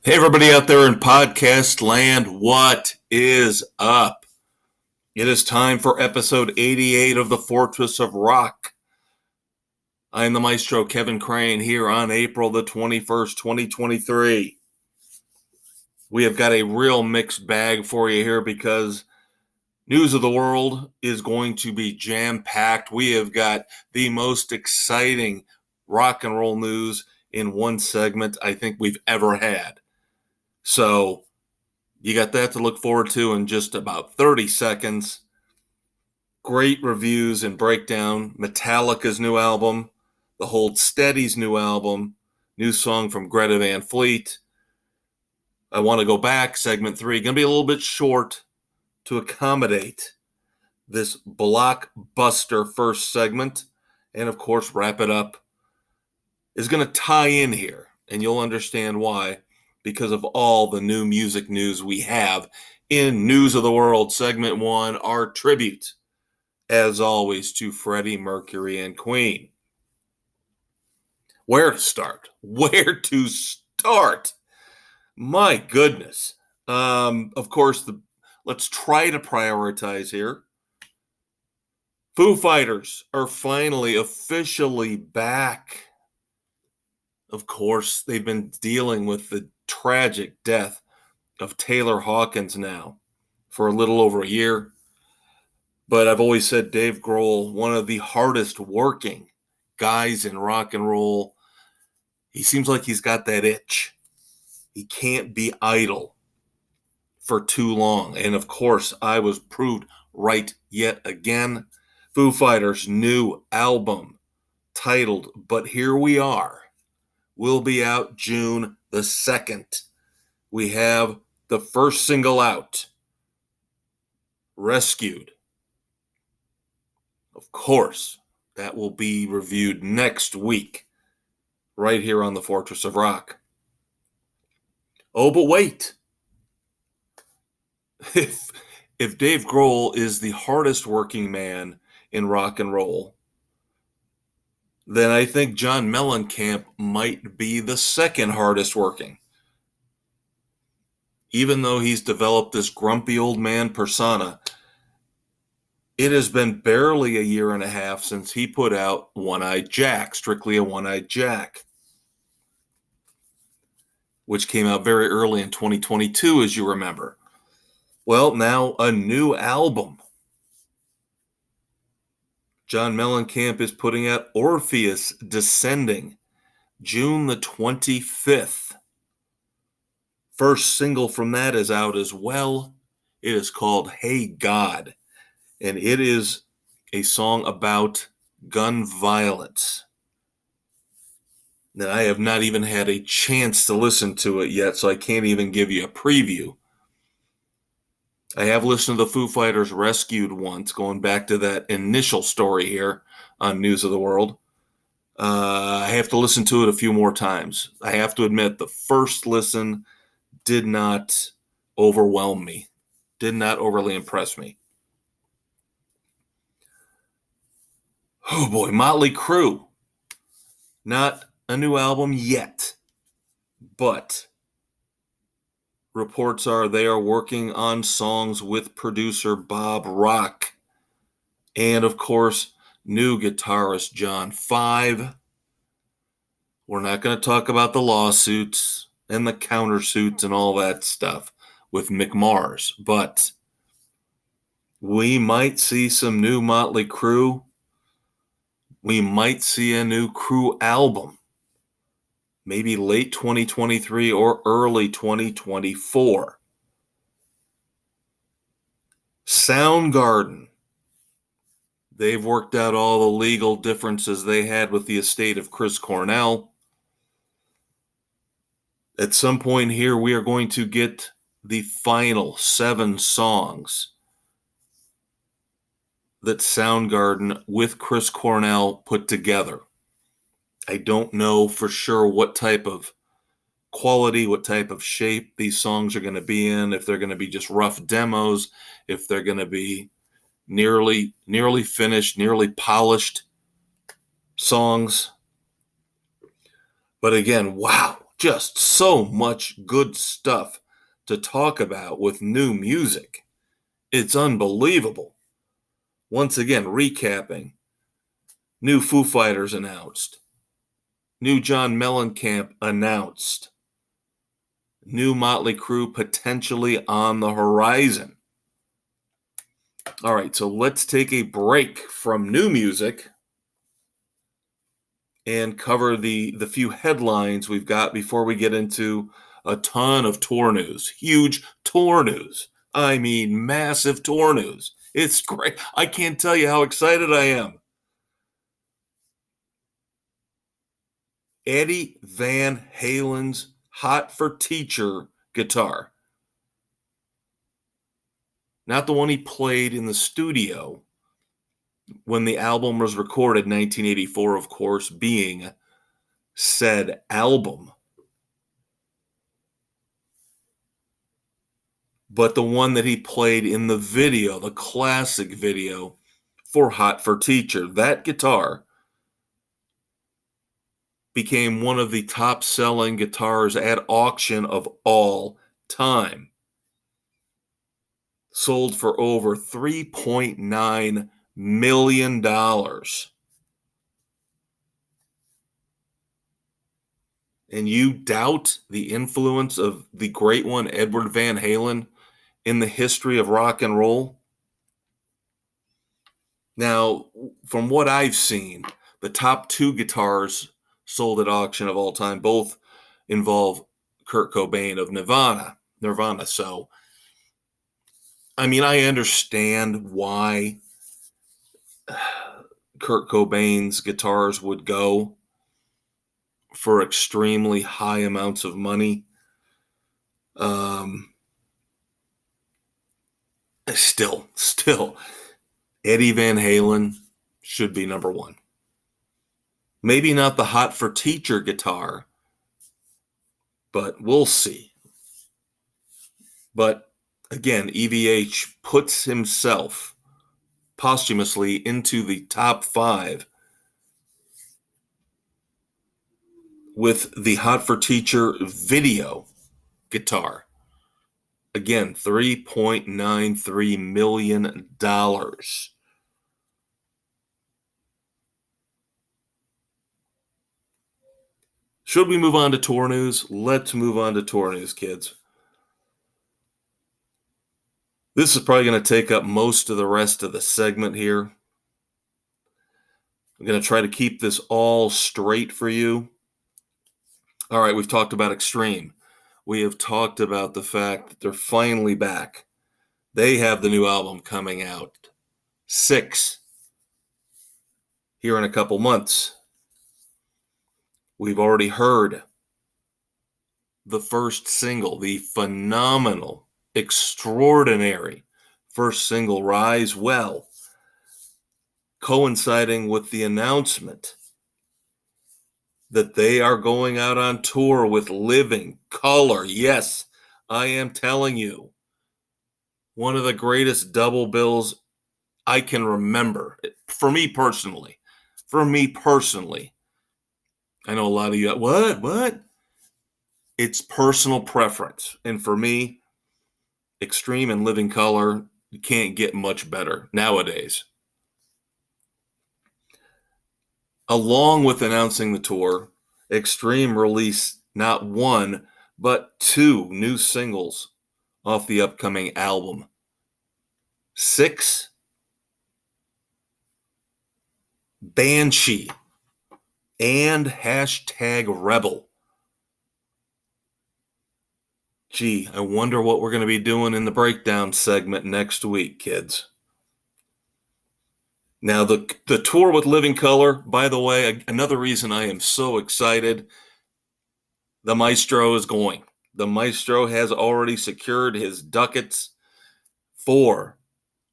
Hey, everybody out there in podcast land, what is up? It is time for episode 88 of the Fortress of Rock. I am the Maestro, Kevin Crane, here on April the 21st, 2023. We have got a real mixed bag for you here because news of the world is going to be jam-packed. We have got the most exciting rock and roll news in one segment I think we've ever had. So you got that to look forward to in just about 30 seconds. Great reviews and breakdown. Metallica's new album, The Hold Steady's new album, new song from Greta Van Fleet. I Want to Go Back, segment 3. Going to be a little bit short to accommodate this blockbuster first segment. And of course, wrap it up is going to tie in here, and you'll understand why. Because of all the new music news we have in News of the World, segment 1, our tribute, as always, to Freddie Mercury and Queen. Where to start? My goodness. Of course, let's try to prioritize here. Foo Fighters are finally officially back. Of course, they've been dealing with the tragic death of Taylor Hawkins now for a little over a year. But I've always said Dave Grohl, one of the hardest working guys in rock and roll. He seems like he's got that itch. He can't be idle for too long. And of course, I was proved right yet again. Foo Fighters' new album titled But Here We Are will be out June the 2nd. We have the first single out, Rescued. Of course, that will be reviewed next week, right here on the Fortress of Rock. Oh, but wait. If Dave Grohl is the hardest working man in rock and roll, then I think John Mellencamp might be the second hardest working. Even though he's developed this grumpy old man persona, it has been barely a year and a half since he put out One-Eyed Jack, Strictly a One-Eyed Jack, which came out very early in 2022, as you remember. Well, now a new album. John Mellencamp is putting out Orpheus Descending, June the 25th. First single from that is out as well. It is called Hey God, and it is a song about gun violence. Now, I have not even had a chance to listen to it yet, so I can't even give you a preview. I have listened to the Foo Fighters Rescued once, going back to that initial story here on News of the World. I have to listen to it a few more times. I have to admit, the first listen did not overwhelm me, did not overly impress me. Oh boy, Motley Crue. Not a new album yet, but reports are they are working on songs with producer Bob Rock. And of course, new guitarist John Five. We're not going to talk about the lawsuits and the countersuits and all that stuff with Mick Mars, but we might see some new Motley Crue. We might see a new Crue album, maybe late 2023 or early 2024. Soundgarden. They've worked out all the legal differences they had with the estate of Chris Cornell. At some point here, we are going to get the final 7 songs that Soundgarden with Chris Cornell put together. I don't know for sure what type of quality, what type of shape these songs are going to be in, if they're going to be just rough demos, if they're going to be nearly finished, nearly polished songs. But again, wow, Just so much good stuff to talk about with new music. It's unbelievable. Once again, recapping. New Foo Fighters announced. New John Mellencamp announced. New Motley Crue potentially on the horizon. All right, so let's take a break from new music and cover the few headlines we've got before we get into a ton of tour news. Huge tour news. I mean, massive tour news. It's great. I can't tell you how excited I am. Eddie Van Halen's Hot for Teacher guitar. Not the one he played in the studio when the album was recorded, 1984, of course, being said album. But the one that he played in the video, the classic video for Hot for Teacher. That guitar became one of the top-selling guitars at auction of all time. Sold for over $3.9 million. And you doubt the influence of the great one, Edward Van Halen, in the history of rock and roll? Now, from what I've seen, the top two guitars sold at auction of all time both involve Kurt Cobain of Nirvana. So, I mean, I understand why Kurt Cobain's guitars would go for extremely high amounts of money. Still, Eddie Van Halen should be number one. Maybe not the Hot for Teacher guitar, but we'll see. But again, EVH puts himself posthumously into the top 5 with the Hot for Teacher video guitar. Again, $3.93 million. Should we move on to tour news? Let's move on to tour news, kids. This is probably going to take up most of the rest of the segment here. I'm going to try to keep this all straight for you. All right, we've talked about Extreme. We have talked about the fact that they're finally back. They have the new album coming out, 6, here in a couple months. We've already heard the first single, the phenomenal, extraordinary first single, Rise Well, coinciding with the announcement that they are going out on tour with Living Colour. Yes, I am telling you, one of the greatest double bills I can remember. For me personally. I know a lot of you, what? It's personal preference. And for me, Extreme and Living Colour, you can't get much better nowadays. Along with announcing the tour, Extreme released not one, but 2 new singles off the upcoming album. 6, Banshee, and #Rebel. Gee, I wonder what we're going to be doing in the breakdown segment next week, kids. Now, the tour with Living Colour, by the way, another reason I am so excited, the Maestro is going. The Maestro has already secured his ducats for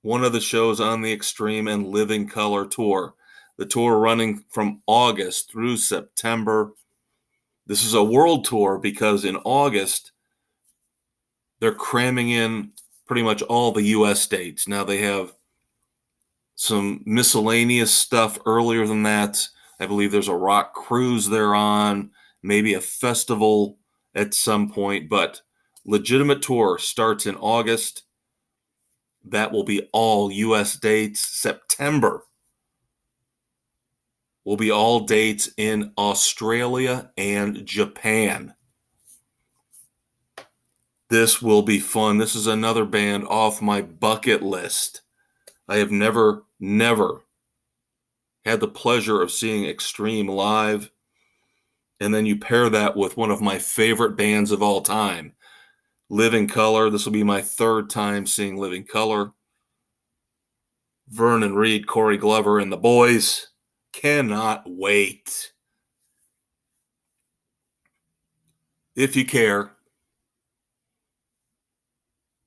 one of the shows on the Extreme and Living Colour tour. The tour running from August through September. This is a world tour because in August, they're cramming in pretty much all the U.S. states. Now they have some miscellaneous stuff earlier than that. I believe there's a rock cruise they're on. maybe a festival at some point, but legitimate tour starts in August. That will be all U.S. dates. September will be all dates in Australia and Japan. This will be fun. This is another band off my bucket list. I have never had the pleasure of seeing Extreme live. And then you pair that with one of my favorite bands of all time, Living Colour. This will be my third time seeing Living Colour. Vernon Reid, Corey Glover, and the boys. Cannot wait. If you care,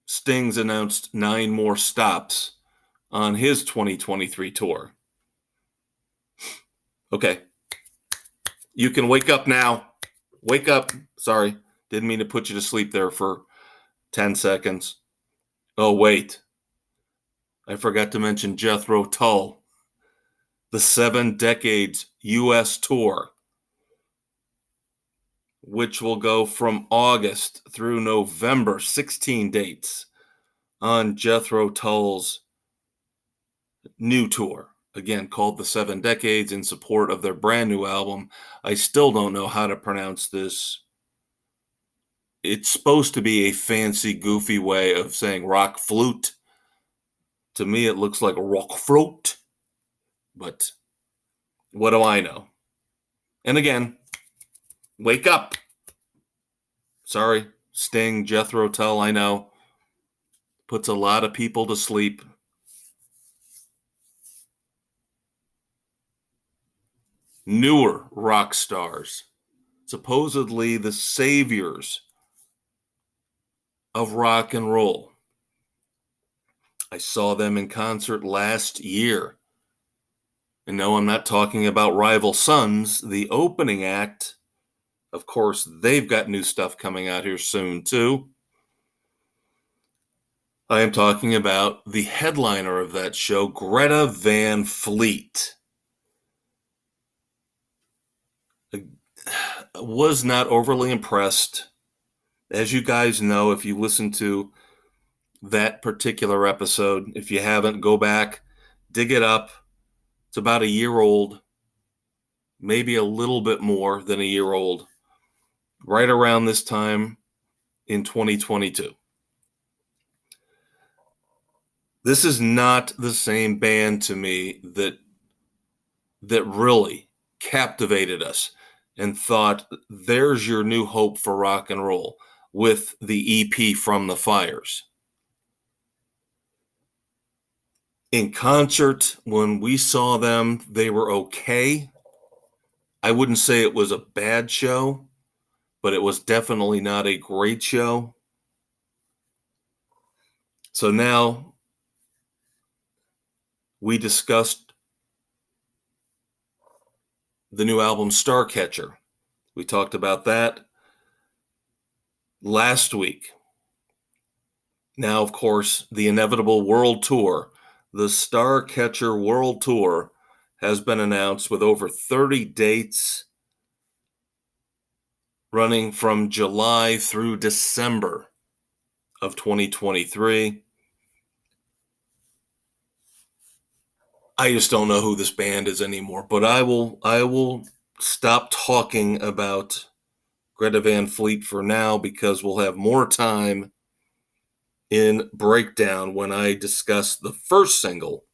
Sting's announced 9 more stops on his 2023 tour. Okay. You can wake up now. Wake up. Sorry. Didn't mean to put you to sleep there for 10 seconds. Oh, wait. I forgot to mention Jethro Tull. The 7 Decades U.S. tour, which will go from August through November, 16 dates on Jethro Tull's new tour. Again, called The 7 Decades, in support of their brand new album. I still don't know how to pronounce this. It's supposed to be a fancy, goofy way of saying rock flute. To me, it looks like a rock fruit, but what do I know? And again, wake up. Sorry, Sting, Jethro Tull, I know. Puts a lot of people to sleep. Newer rock stars, supposedly the saviors of rock and roll. I saw them in concert last year. And no, I'm not talking about Rival Sons, the opening act. Of course, they've got new stuff coming out here soon, too. I am talking about the headliner of that show, Greta Van Fleet. I was not overly impressed. As you guys know, if you listen to that particular episode, if you haven't, go back, dig it up. It's about a year old, maybe a little bit more than a year old, right around this time in 2022. This is not the same band to me that really captivated us and thought, there's your new hope for rock and roll, with the EP From the Fires. In concert, when we saw them, they were okay. I wouldn't say it was a bad show, but it was definitely not a great show. So now we discussed the new album Starcatcher. We talked about that last week. Now, of course, the inevitable world tour, the Starcatcher World Tour, has been announced with over 30 dates running from July through December of 2023. I just don't know who this band is anymore, but I will stop talking about Greta Van Fleet for now, because we'll have more time in breakdown when I discuss the first single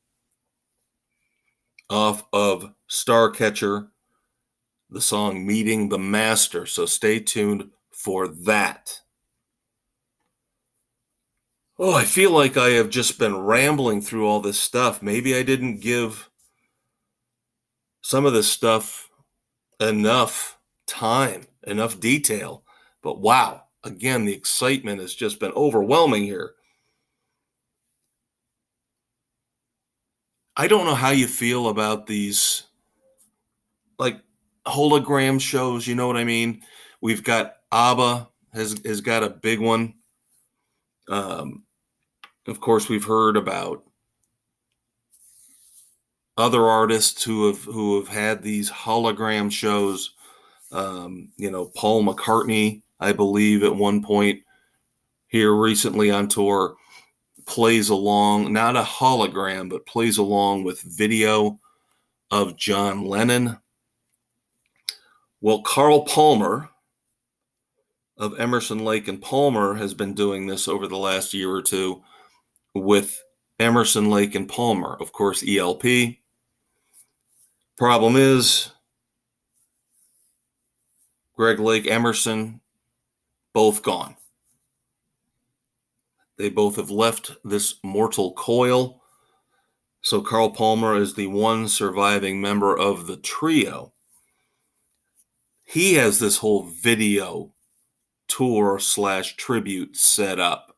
off of Starcatcher, the song Meeting the Master. So stay tuned for that. Oh, I feel like I have just been rambling through all this stuff. Maybe I didn't give some of this stuff enough time, enough detail. But wow, again, the excitement has just been overwhelming here. I don't know how you feel about these, like, hologram shows, you know what I mean? We've got ABBA has got a big one. Of course, we've heard about other artists who have had these hologram shows. Paul McCartney, I believe at one point here recently on tour, plays along, not a hologram, but plays along with video of John Lennon. Well, Carl Palmer of Emerson, Lake and Palmer has been doing this over the last year or two with Emerson, Lake and Palmer, of course, ELP. Problem is, Greg Lake, Emerson, both gone. They both have left this mortal coil. So Carl Palmer is the one surviving member of the trio. He has this whole video tour / tribute set up.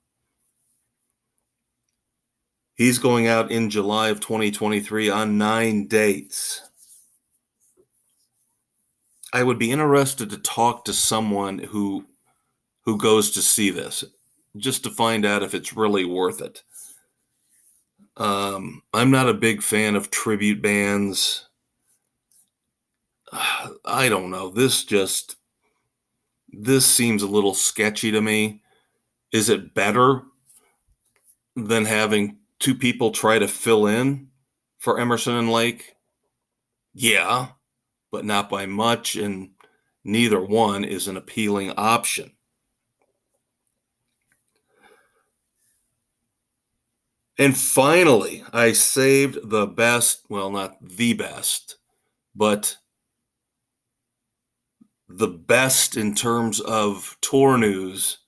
He's going out in July of 2023 on 9 dates. I would be interested to talk to someone who goes to see this, just to find out if it's really worth it. I'm not a big fan of tribute bands. I don't know. This seems a little sketchy to me. Is it better than having two people try to fill in for Emerson and Lake? Yeah, but not by much, and neither one is an appealing option. And finally, I saved the best, well, not the best, but the best in terms of tour news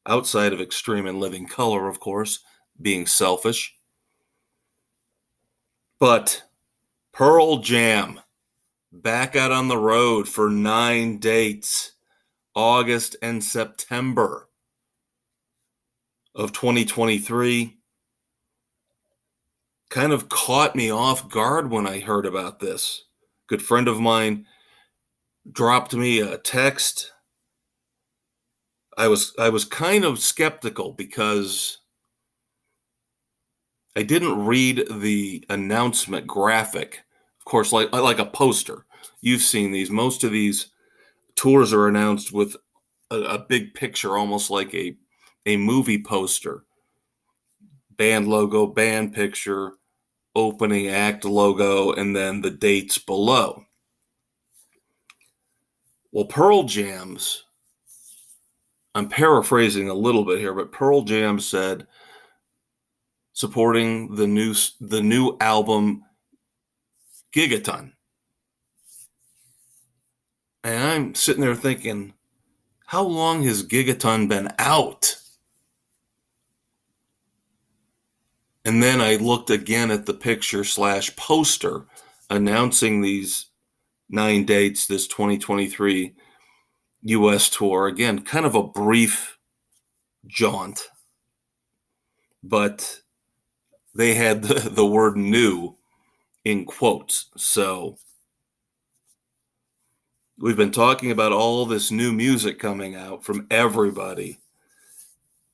outside of Extreme and Living Color, of course, being selfish. But Pearl Jam back out on the road for 9 dates, August and September of 2023. Kind of caught me off guard when I heard about this. Good friend of mine dropped me a text. I was kind of skeptical because I didn't read the announcement graphic. Of course, like a poster. You've seen these. Most of these tours are announced with a big picture, almost like a movie poster. Band logo, band picture, opening act logo, and then the dates below. Well, Pearl Jam's, I'm paraphrasing a little bit here, but Pearl Jam said supporting the new album Gigaton. And I'm sitting there thinking, how long has Gigaton been out? And then I looked again at the picture / poster announcing these 9 dates, this 2023 US tour. Again, kind of a brief jaunt, but they had the word new in quotes. So we've been talking about all this new music coming out from everybody.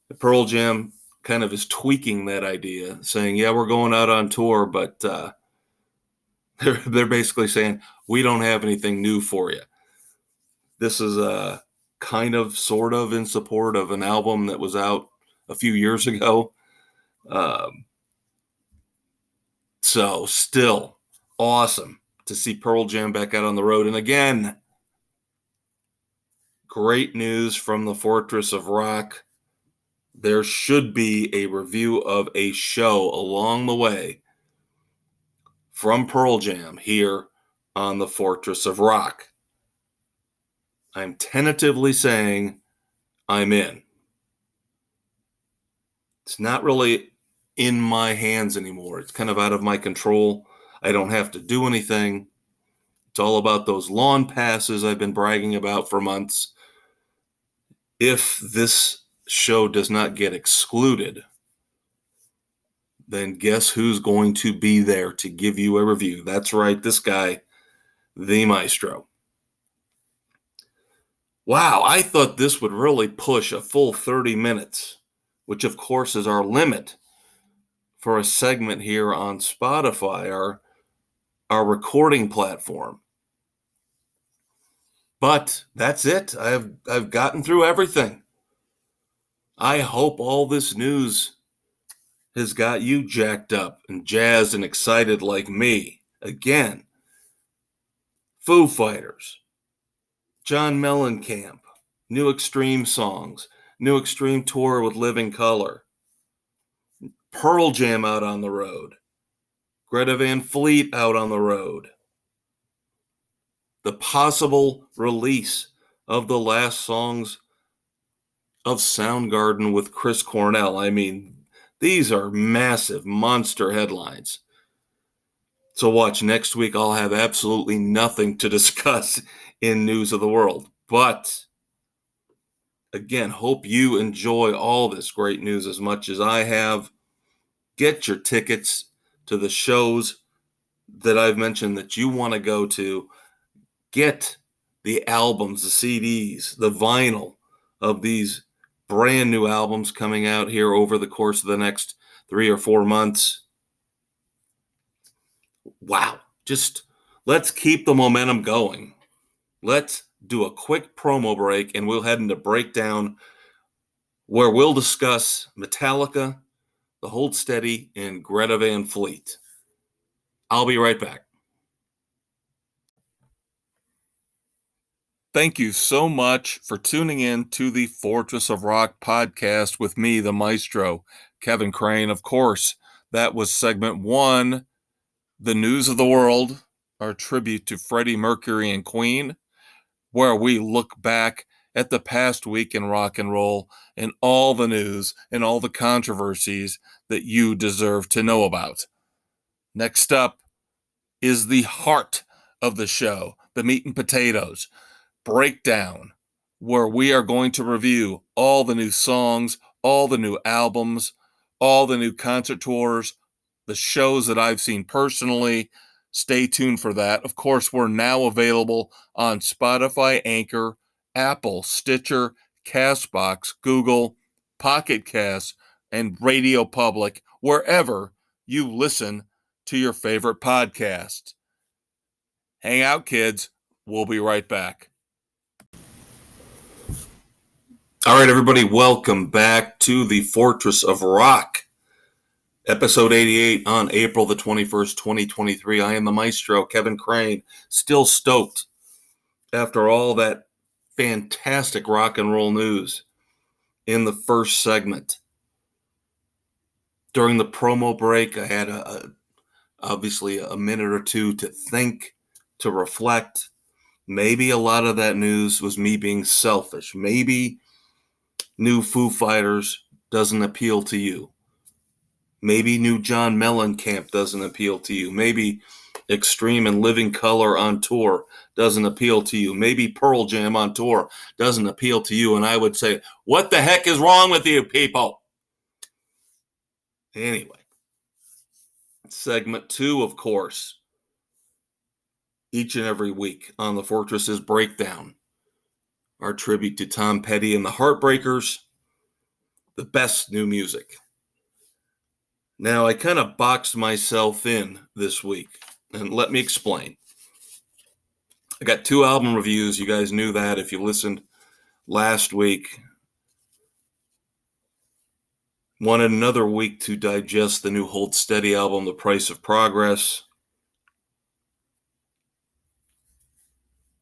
The Pearl Jam kind of is tweaking that idea, saying, yeah, we're going out on tour, but they're basically saying, we don't have anything new for you. This is kind of sort of in support of an album that was out a few years ago. So still awesome to see Pearl Jam back out on the road. And again, great news from the Fortress of Rock. There should be a review of a show along the way from Pearl Jam here on the Fortress of Rock. I'm tentatively saying I'm in. It's not really in my hands anymore. It's kind of out of my control. I don't have to do anything. It's all about those lawn passes I've been bragging about for months. If this show does not get excluded, then guess who's going to be there to give you a review? That's right, this guy, the Maestro. Wow, I thought this would really push a full 30 minutes, which of course is our limit for a segment here on Spotify, our recording platform. But that's it. I've gotten through everything. I hope all this news has got you jacked up and jazzed and excited like me. Again, Foo Fighters, John Mellencamp, new Extreme songs, new Extreme tour with Living Colour, Pearl Jam out on the road, Greta Van Fleet out on the road, the possible release of the last songs of Soundgarden with Chris Cornell. I mean, these are massive monster headlines. So watch, next week I'll have absolutely nothing to discuss in news of the world. But again, hope you enjoy all this great news as much as I have. Get your tickets to the shows that I've mentioned that you want to go to. Get the albums, the CDs, the vinyl of these brand new albums coming out here over the course of the next 3 or 4 months. Wow. Just let's keep the momentum going. Let's do a quick promo break and we'll head into breakdown where we'll discuss Metallica, The Hold Steady, and Greta Van Fleet. I'll be right back. Thank you so much for tuning in to the Fortress of Rock podcast with me, the Maestro, Kevin Crane. Of course, that was segment 1, the news of the world, our tribute to Freddie Mercury and Queen, where we look back at the past week in rock and roll and all the news and all the controversies that you deserve to know about. Next up is the heart of the show, the meat and potatoes, breakdown, where we are going to review all the new songs, all the new albums, all the new concert tours, the shows that I've seen personally. Stay tuned for that. Of course, we're now available on Spotify, Anchor, Apple, Stitcher, Castbox, Google, Pocket Cast, and Radio Public, wherever you listen to your favorite podcasts. Hang out, kids. We'll be right back. All right, everybody, welcome back to the Fortress of Rock, episode 88 on April the 21st, 2023. I am the Maestro, Kevin Crane, still stoked after all that fantastic rock and roll news in the first segment. During the promo break, I had obviously a minute or two to think, to reflect. Maybe a lot of that news was me being selfish. Maybe new Foo Fighters doesn't appeal to you. Maybe new John Mellencamp doesn't appeal to you. Maybe Extreme and Living Colour on tour doesn't appeal to you. Maybe Pearl Jam on tour doesn't appeal to you. And I would say, what the heck is wrong with you people? Anyway, segment 2, of course, each and every week on the Fortress's Breakdown, our tribute to Tom Petty and the Heartbreakers, the best new music. Now, I kind of boxed myself in this week, and let me explain. I got 2 album reviews. You guys knew that if you listened last week. Wanted another week to digest the new Hold Steady album, The Price of Progress.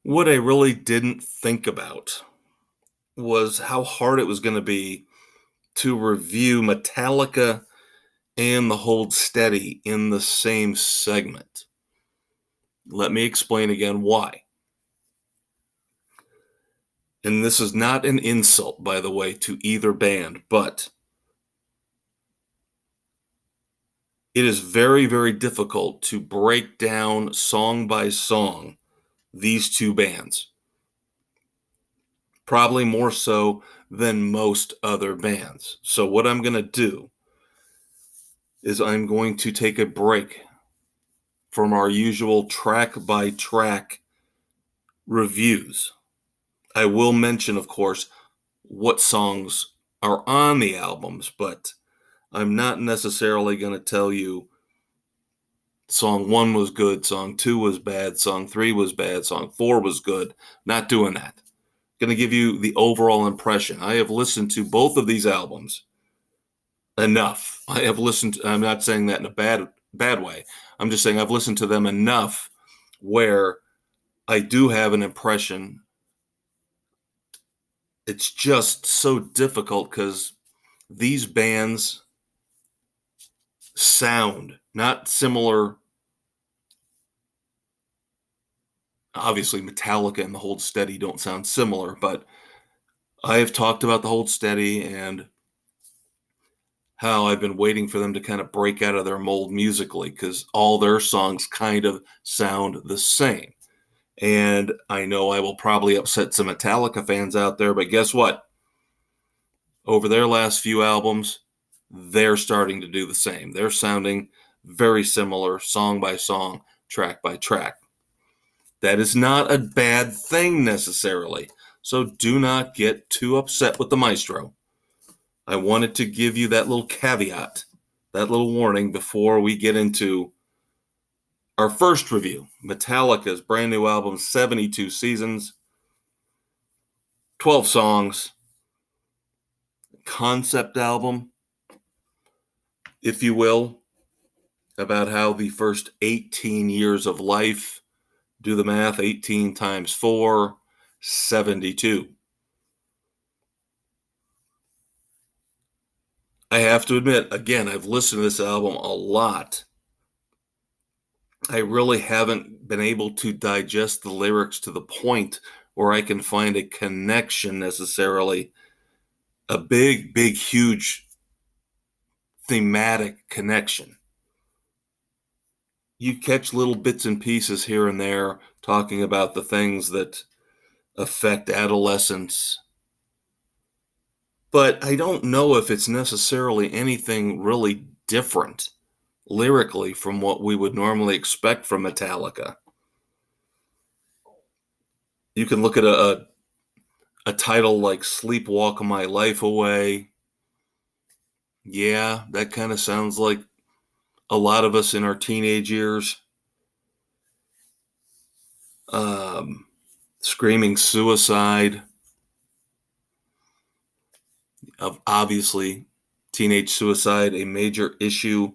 What I really didn't think about was how hard it was going to be to review Metallica and the Hold Steady in the same segment. Let me explain again why. And this is not an insult, by the way, to either band, but it is very, very difficult to break down song by song these 2 bands. Probably more so than most other bands. So what I'm going to do is I'm going to take a break from our usual track-by-track reviews. I will mention, of course, what songs are on the albums, but I'm not necessarily going to tell you Song 1 was good, Song 2 was bad, Song 3 was bad, Song 4 was good. Not doing that. Going to give you the overall impression. I have listened to both of these albums enough. I have listened to, I'm not saying that in a bad way. I'm just saying I've listened to them enough where I do have an impression. It's just so difficult because these bands sound not similar. Obviously, Metallica and the Hold Steady don't sound similar, but I have talked about the Hold Steady and how I've been waiting for them to kind of break out of their mold musically because all their songs kind of sound the same. And I know I will probably upset some Metallica fans out there, but guess what? Over their last few albums, they're starting to do the same. They're sounding very similar, song by song, track by track. That is not a bad thing necessarily. So do not get too upset with the Maestro. I wanted to give you that little caveat, that little warning before we get into our first review, Metallica's brand new album, 72 Seasons, 12 songs, concept album, if you will, about how the first 18 years of life, do the math, 18 times 4, 72. I have to admit, again, I've listened to this album a lot. I really haven't been able to digest the lyrics to the point where I can find a connection necessarily, a big, huge thematic connection. You catch little bits and pieces here and there talking about the things that affect adolescence, but I don't know if it's necessarily anything really different lyrically from what we would normally expect from Metallica. You can look at a title like Sleepwalk My Life Away. Yeah, that kind of sounds like a lot of us in our teenage years. Screaming Suicide. Obviously, teenage suicide, a major issue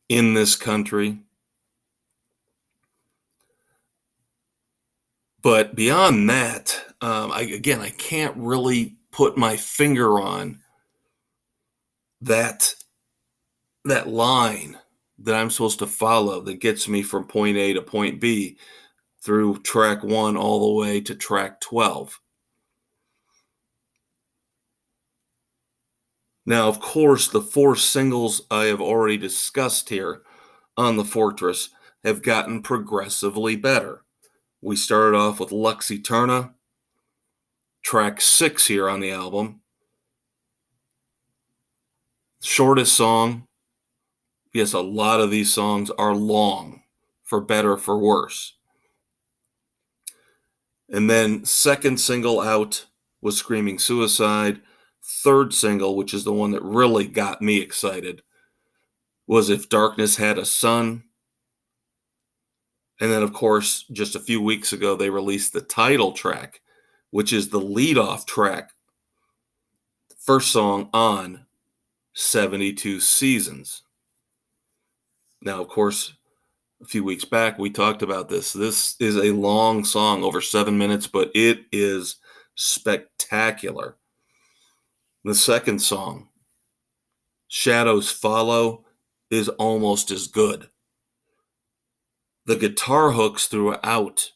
in this country. But beyond that, I can't really put my finger on that line that I'm supposed to follow that gets me from point A to point B through track 1 all the way to track 12. Now, of course, the 4 singles I have already discussed here on the Fortress have gotten progressively better. We started off with Lux Eterna, track 6 here on the album. Shortest song. Yes, a lot of these songs are long, for better, for worse. And then second single out was Screaming Suicide. Third single, which is the one that really got me excited, was If Darkness Had a Sun. And then, of course, just a few weeks ago, they released the title track, which is the lead-off track, first song on 72 Seasons. Now, of course, a few weeks back, we talked about this. This is a long song, over 7 minutes, but it is spectacular. The second song, Shadows Follow, is almost as good. The guitar hooks throughout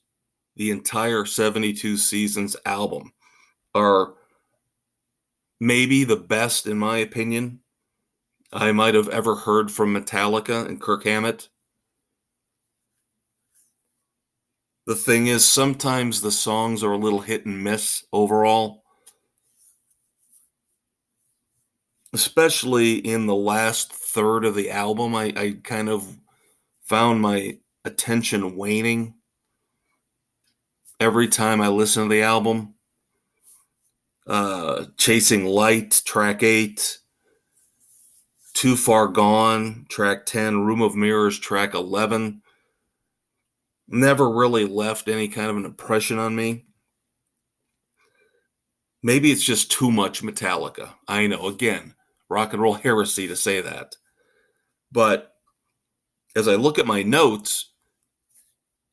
the entire 72 Seasons album are maybe the best, in my opinion, I might have ever heard from Metallica and Kirk Hammett. The thing is, sometimes the songs are a little hit and miss overall, especially in the last third of the album. I kind of found my attention waning every time I listen to the album. Chasing Light, track 8, Too Far Gone, track 10, Room of Mirrors, track 11, never really left any kind of an impression on me. Maybe it's just too much Metallica. I know, again, rock and roll heresy to say that. But as I look at my notes,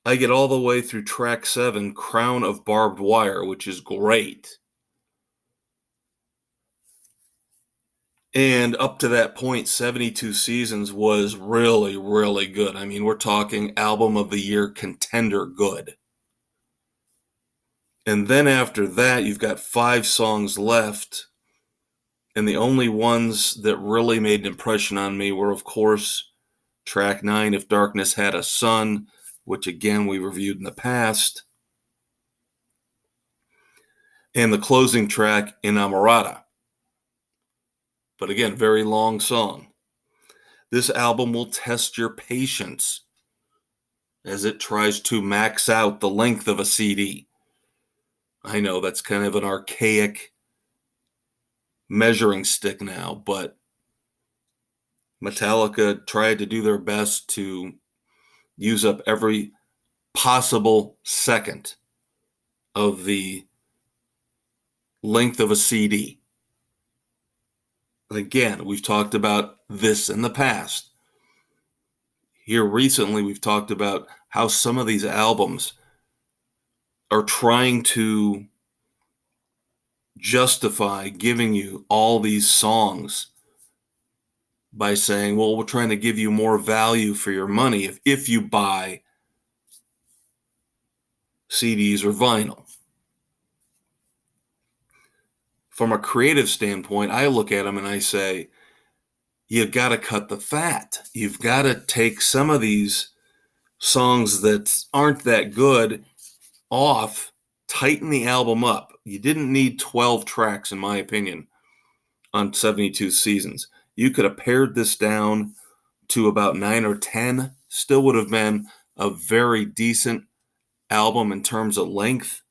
I get all the way through track 7, Crown of Barbed Wire, which is great. And up to that point, 72 Seasons was really, really good. I mean, we're talking album of the year contender good. And then after that, you've got 5 songs left. And the only ones that really made an impression on me were, of course, track 9, If Darkness Had a Sun, which again we reviewed in the past, and the closing track, Inamorata. But again, very long song. This album will test your patience as it tries to max out the length of a CD. I know that's kind of an archaic measuring stick now, but Metallica tried to do their best to use up every possible second of the length of a CD. Again, we've talked about this in the past. Here recently, we've talked about how some of these albums are trying to justify giving you all these songs by saying, well, we're trying to give you more value for your money if you buy CDs or vinyl. From a creative standpoint, I look at them and I say, you've got to cut the fat. You've got to take some of these songs that aren't that good off, tighten the album up. You didn't need 12 tracks, in my opinion, on 72 Seasons. You could have pared this down to about 9 or 10, still would have been a very decent album in terms of length.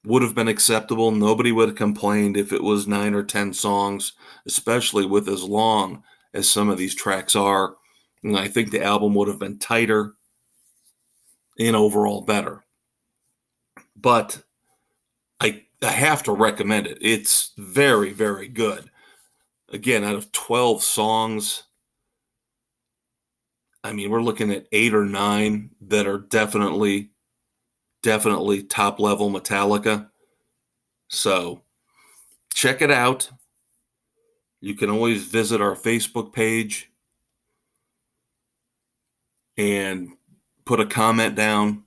Would have been acceptable. Nobody would have complained if it was 9 or 10 songs, especially with as long as some of these tracks are. And I think the album would have been tighter and overall better. But I have to recommend it. It's very, very good. Again, out of 12 songs, I mean, we're looking at 8 or 9 that are definitely top level Metallica. So check it out. You can always visit our Facebook page and put a comment down.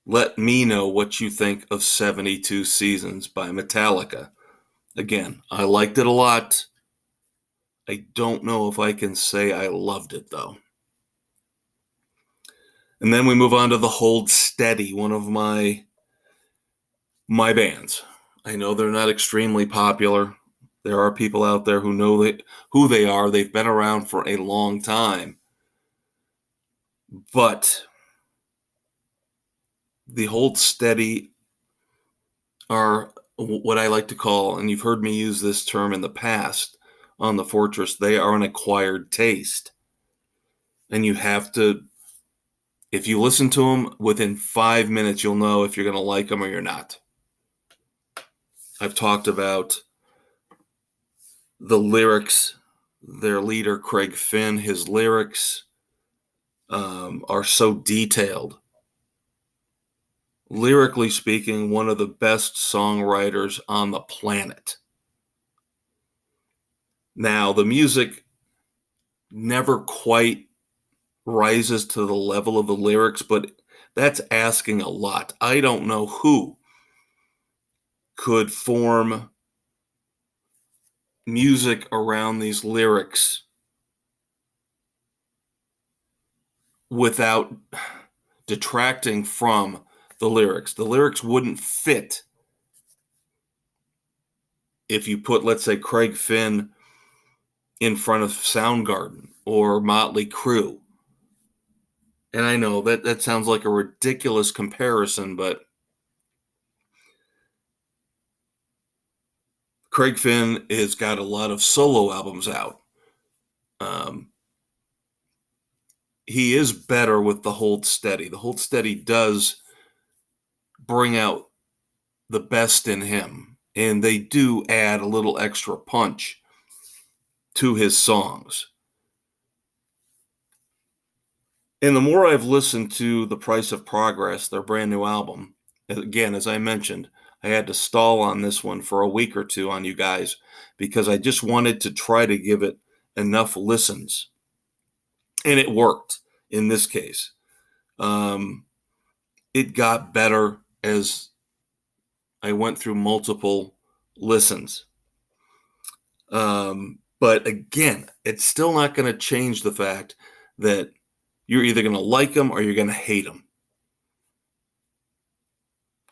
Let me know what you think of 72 Seasons by Metallica. Again, I liked it a lot. I don't know if I can say I loved it, though. And then we move on to the Hold Steady, one of my bands. I know they're not extremely popular. There are people out there who know who they are. They've been around for a long time. But the Hold Steady are what I like to call, and you've heard me use this term in the past on the Fortress, they are an acquired taste. And you have to, if you listen to them, within 5 minutes, you'll know if you're going to like them or you're not. I've talked about the lyrics. Their leader, Craig Finn, his lyrics are so detailed. Lyrically speaking, one of the best songwriters on the planet. Now, the music never quite rises to the level of the lyrics, but that's asking a lot. I don't know who could form music around these lyrics without detracting from the lyrics. The lyrics wouldn't fit if you put, let's say, Craig Finn in front of Soundgarden or Motley Crue. And I know that sounds like a ridiculous comparison, but Craig Finn has got a lot of solo albums out. He is better with the Hold Steady. The Hold Steady does bring out the best in him, and they do add a little extra punch to his songs. And the more I've listened to The Price of Progress, their brand new album, again, as I mentioned, I had to stall on this one for a week or two on you guys because I just wanted to try to give it enough listens. And it worked in this case. It got better as I went through multiple listens. But again, it's still not going to change the fact that you're either going to like him or you're going to hate him.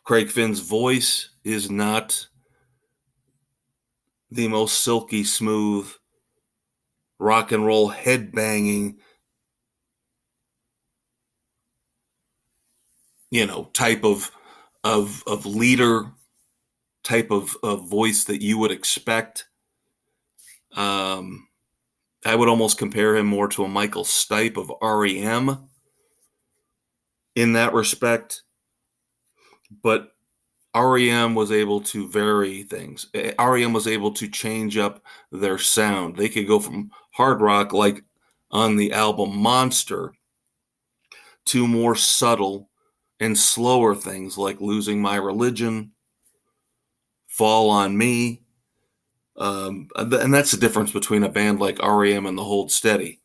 Craig Finn's voice is not the most silky smooth rock and roll headbanging, type of leader type of voice that you would expect. I would almost compare him more to a Michael Stipe of REM in that respect. But REM was able to vary things. REM was able to change up their sound. They could go from hard rock, like on the album Monster, to more subtle and slower things like Losing My Religion, Fall on Me. And that's the difference between a band like REM and the Hold Steady.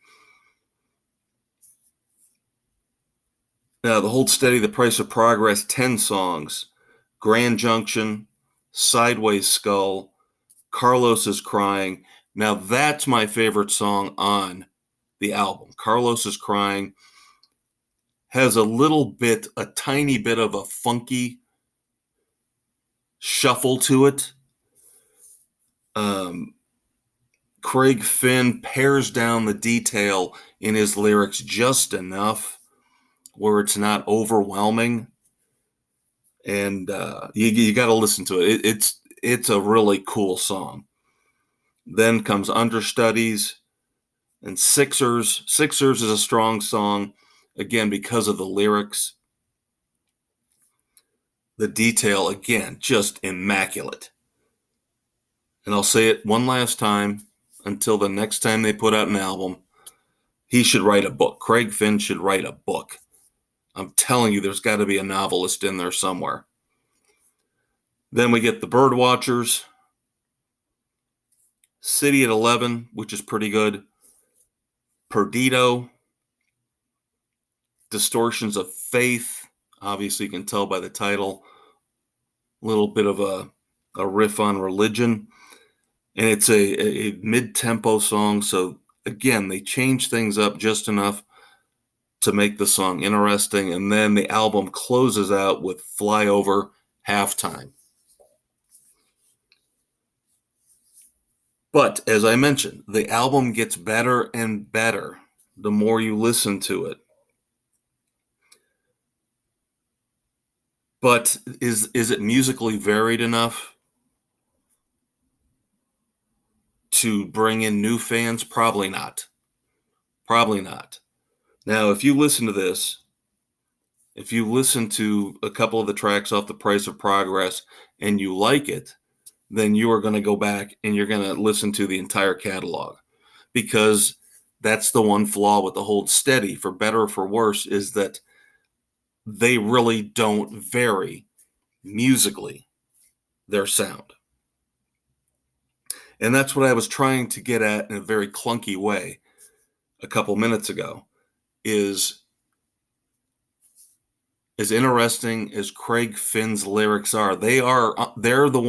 Now, the Hold Steady, The Price of Progress, 10 songs. Grand Junction, Sideways Skull, Carlos is Crying. Now, that's my favorite song on the album. Carlos is Crying has a tiny bit of a funky shuffle to it. Craig Finn pares down the detail in his lyrics just enough where it's not overwhelming. And you got to listen to it. It's a really cool song. Then comes Understudies and Sixers. Sixers is a strong song, again, because of the lyrics. The detail, again, just immaculate. And I'll say it one last time until the next time they put out an album. He should write a book. Craig Finn should write a book. I'm telling you, there's got to be a novelist in there somewhere. Then we get the Birdwatchers, City at 11, which is pretty good, Perdido, Distortions of Faith. Obviously, you can tell by the title. A little bit of a riff on religion. And it's a mid-tempo song. So, again, they change things up just enough to make the song interesting. And then the album closes out with Flyover Halftime. But as I mentioned, the album gets better and better the more you listen to it. But is it musically varied enough to bring in new fans? Probably not. Probably not. Now, if you listen to this, if you listen to a couple of the tracks off The Price of Progress and you like it, then you are going to go back and you're going to listen to the entire catalog, because that's the one flaw with the Hold Steady, for better or for worse, is that they really don't vary musically their sound. And that's what I was trying to get at in a very clunky way a couple minutes ago, is as interesting as Craig Finn's lyrics are, they're the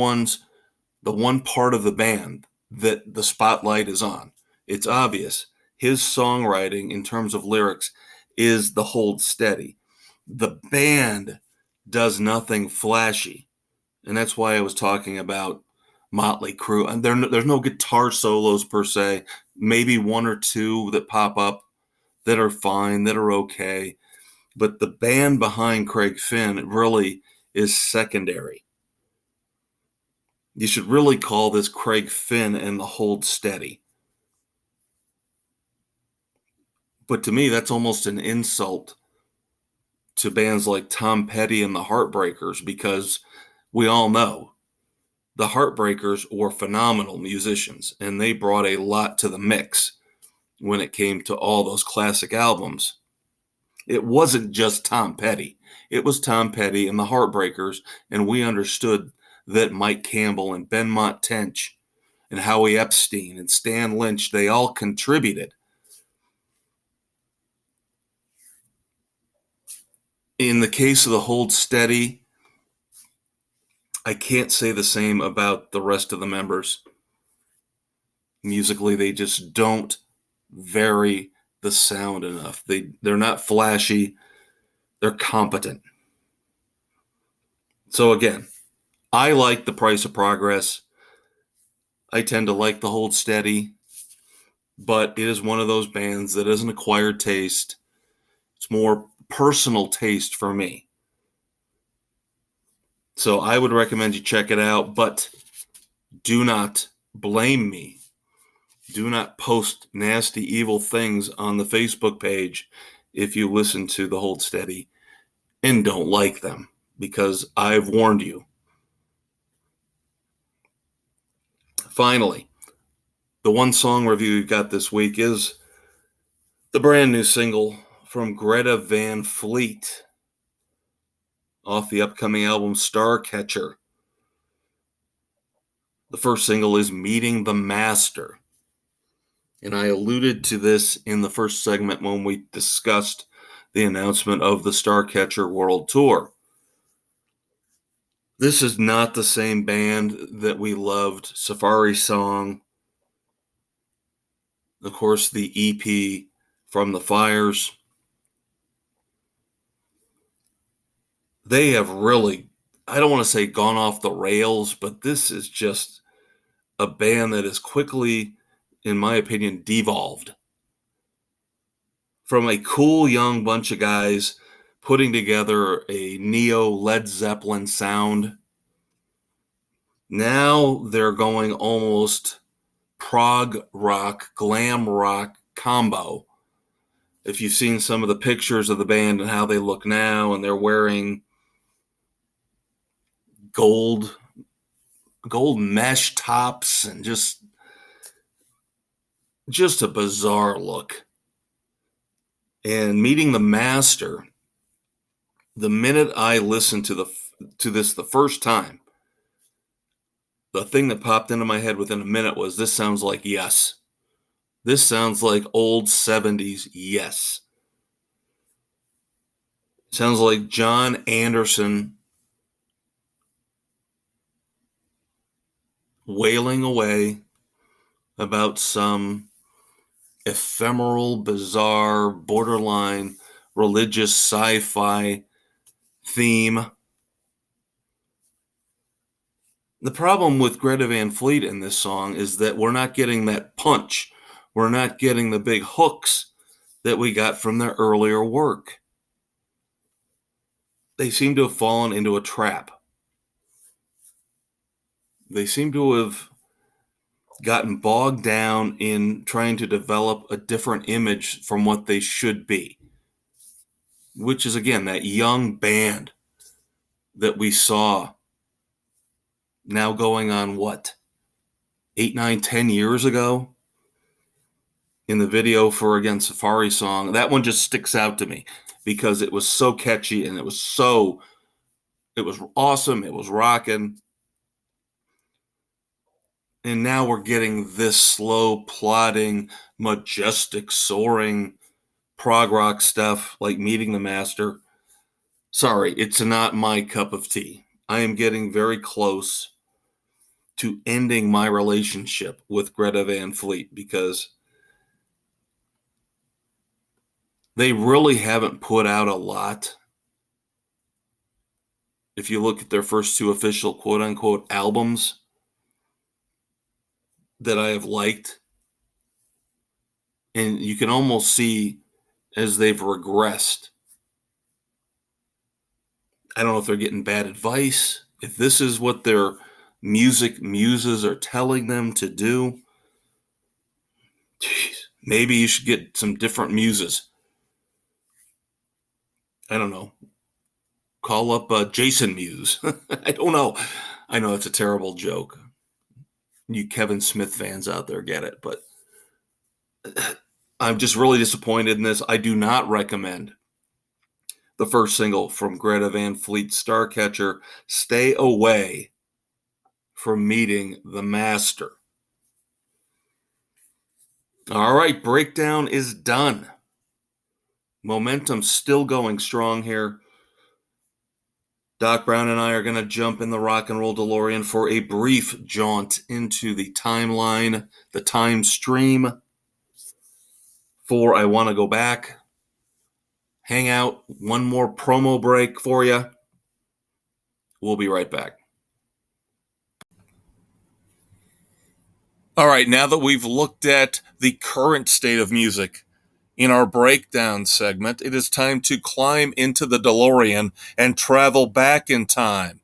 one part of the band that the spotlight is on. It's obvious. His songwriting in terms of lyrics is the Hold Steady. The band does nothing flashy. And that's why I was talking about Motley Crue. And there's no guitar solos per se, maybe one or two that pop up that are fine, that are okay. But the band behind Craig Finn really is secondary. You should really call this Craig Finn and the Hold Steady. But to me, that's almost an insult to bands like Tom Petty and the Heartbreakers, because we all know the Heartbreakers were phenomenal musicians, and they brought a lot to the mix when it came to all those classic albums. It wasn't just Tom Petty. It was Tom Petty and the Heartbreakers, and we understood that Mike Campbell and Benmont Tench and Howie Epstein and Stan Lynch, they all contributed. In the case of the Hold Steady, I can't say the same about the rest of the members. Musically, they just don't vary the sound enough. They're not flashy. They're competent. So again, I like The Price of Progress. I tend to like the Hold Steady, but it is one of those bands that is an acquired taste. It's more personal taste for me. So I would recommend you check it out, but do not blame me. Do not post nasty, evil things on the Facebook page if you listen to the Hold Steady and don't like them, because I've warned you. Finally, the one song review you got this week is the brand new single from Greta Van Fleet off the upcoming album Starcatcher. The first single is Meeting the Master. And I alluded to this in the first segment when we discussed the announcement of the Starcatcher World Tour. This is not the same band that we loved. Safari Song, of course, the EP From the Fires. They have really, I don't want to say gone off the rails, but this is just a band that is quickly, in my opinion, devolved. From a cool young bunch of guys putting together a neo Led Zeppelin sound, now they're going almost prog rock, glam rock combo. If you've seen some of the pictures of the band and how they look now, and they're wearing gold mesh tops and just a bizarre look. And Meeting the Master, the minute I listened to this the first time, the thing that popped into my head within a minute was, this sounds like Yes. This sounds like old 70s Yes. Sounds like John Anderson wailing away about some ephemeral, bizarre, borderline religious sci-fi theme. The problem with Greta Van Fleet in this song is that we're not getting that punch. We're not getting the big hooks that we got from their earlier work. They seem to have fallen into a trap. They seem to have gotten bogged down in trying to develop a different image from what they should be, which is, again, that young band that we saw now going on, 8, 9, 10 years ago in the video for, again, Safari Song. That one just sticks out to me because it was so catchy and it was awesome. It was rocking. And now we're getting this slow, plodding, majestic, soaring prog rock stuff like Meeting the Master. Sorry, it's not my cup of tea. I am getting very close to ending my relationship with Greta Van Fleet because they really haven't put out a lot. If you look at their first two official quote-unquote albums that I have liked, and you can almost see as they've regressed. I don't know if they're getting bad advice, if this is what their music muses are telling them to do. Jeez, maybe you should get some different muses. I don't know. Call up Jason Muse. I don't know. I know it's a terrible joke. You Kevin Smith fans out there get it, but I'm just really disappointed in this. I do not recommend the first single from Greta Van Fleet's Starcatcher, Stay Away from Meeting the Master. All right, breakdown is done. Momentum still going strong here. Doc Brown and I are going to jump in the rock and roll DeLorean for a brief jaunt into the timeline, the time stream for I Want to Go Back. Hang out, one more promo break for you. We'll be right back. All right, now that we've looked at the current state of music in our breakdown segment, it is time to climb into the DeLorean and travel back in time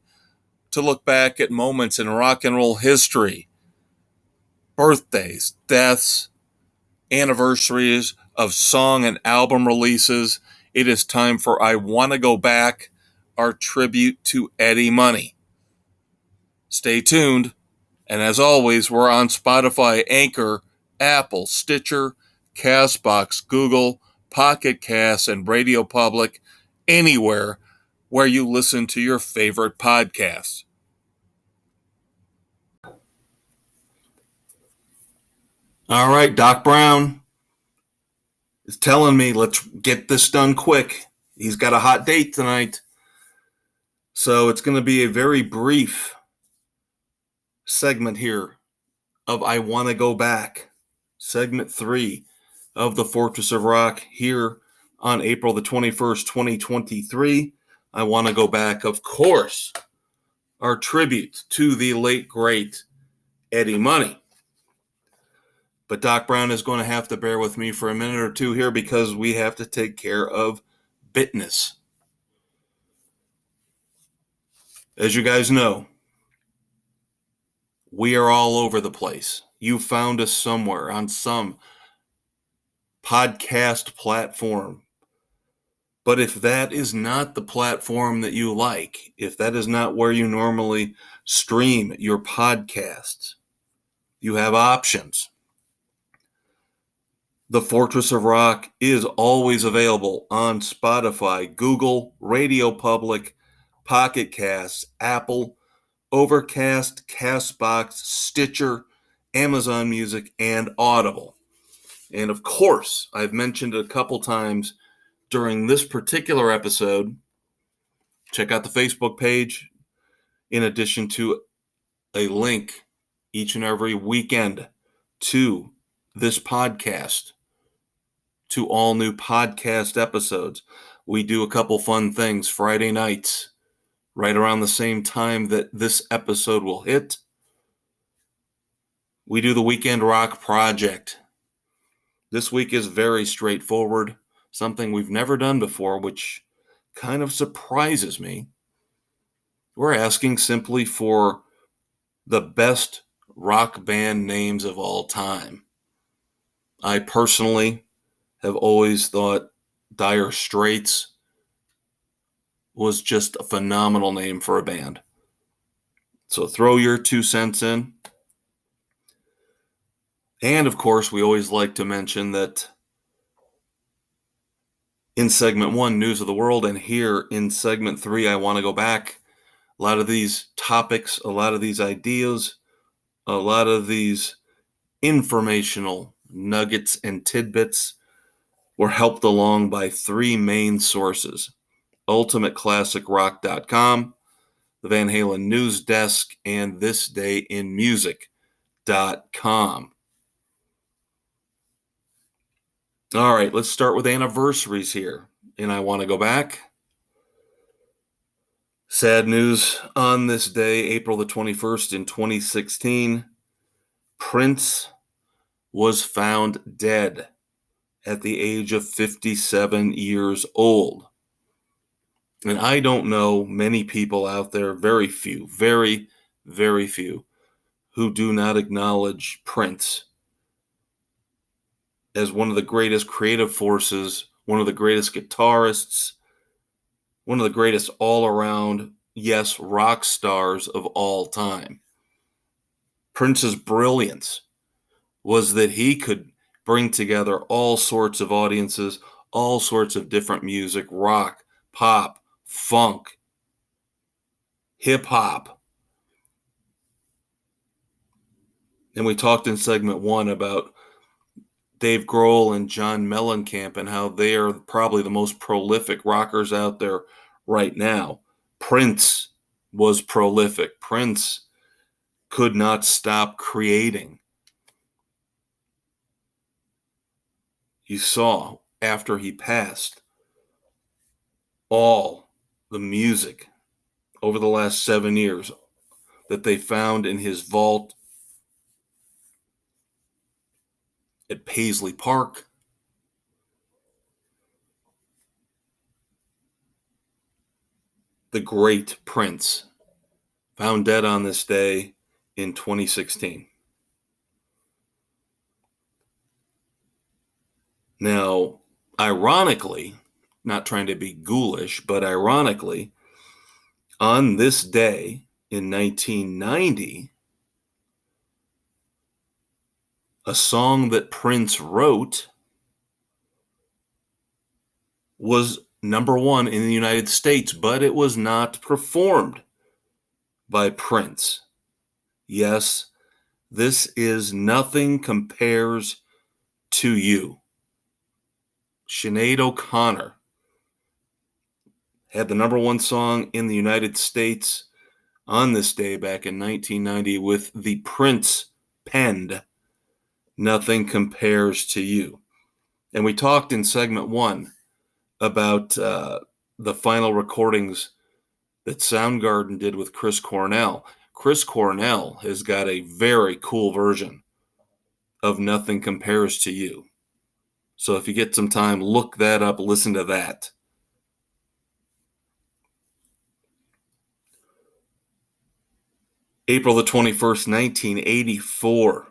to look back at moments in rock and roll history, birthdays, deaths, anniversaries of song and album releases. It is time for I Want to Go Back, our tribute to Eddie Money. Stay tuned. And as always, we're on Spotify, Anchor, Apple, Stitcher, Castbox, Google, Pocket Cast, and Radio Public, anywhere where you listen to your favorite podcasts. All right, Doc Brown is telling me let's get this done quick. He's got a hot date tonight. So it's going to be a very brief segment here of I Want to Go Back, segment 3 of the Fortress of Rock here on April the 21st, 2023. I Want to Go Back, of course, our tribute to the late, great Eddie Money. But Doc Brown is going to have to bear with me for a minute or two here because we have to take care of business. As you guys know, we are all over the place. You found us somewhere on some podcast platform. But if that is not the platform that you like, if that is not where you normally stream your podcasts, you have options. The Fortress of Rock is always available on Spotify, Google, Radio Public, Pocket Casts, Apple, Overcast, Castbox, Stitcher, Amazon Music, and Audible. And of course, I've mentioned it a couple times during this particular episode. Check out the Facebook page in addition to a link each and every weekend to this podcast, to all new podcast episodes. We do a couple fun things Friday nights, right around the same time that this episode will hit. We do the Weekend Rock Project. This week is very straightforward, something we've never done before, which kind of surprises me. We're asking simply for the best rock band names of all time. I personally have always thought Dire Straits was just a phenomenal name for a band. So throw your 2 cents in. And of course, we always like to mention that in segment 1, News of the World, and here in segment 3, I Want to Go Back, a lot of these topics, a lot of these ideas, a lot of these informational nuggets and tidbits were helped along by 3 main sources: UltimateClassicRock.com, the Van Halen News Desk, and ThisDayInMusic.com. All right, let's start with anniversaries here. And I Want to Go Back. Sad news on this day, April the 21st in 2016. Prince was found dead at the age of 57 years old. And I don't know many people out there, very few, very, who do not acknowledge Prince as one of the greatest creative forces, one of the greatest guitarists, one of the greatest all-around, yes, rock stars of all time. Prince's brilliance was that he could bring together all sorts of audiences, all sorts of different music, rock, pop, funk, hip-hop. And we talked in segment 1 about Dave Grohl and John Mellencamp and how they are probably the most prolific rockers out there right now. Prince was prolific. Prince could not stop creating. You saw after he passed all the music over the last 7 years that they found in his vault at Paisley Park. The great Prince, found dead on this day in 2016. Now, ironically, not trying to be ghoulish, but ironically, on this day in 1990, a song that Prince wrote was number 1 in the United States, but it was not performed by Prince. Yes, this is Nothing Compares to You. Sinead O'Connor had the number 1 song in the United States on this day back in 1990 with the Prince penned Nothing Compares to You. And we talked in segment 1 about the final recordings that Soundgarden did with Chris Cornell. Chris Cornell has got a very cool version of Nothing Compares to You. So if you get some time, look that up, listen to that. April the 21st, 1984.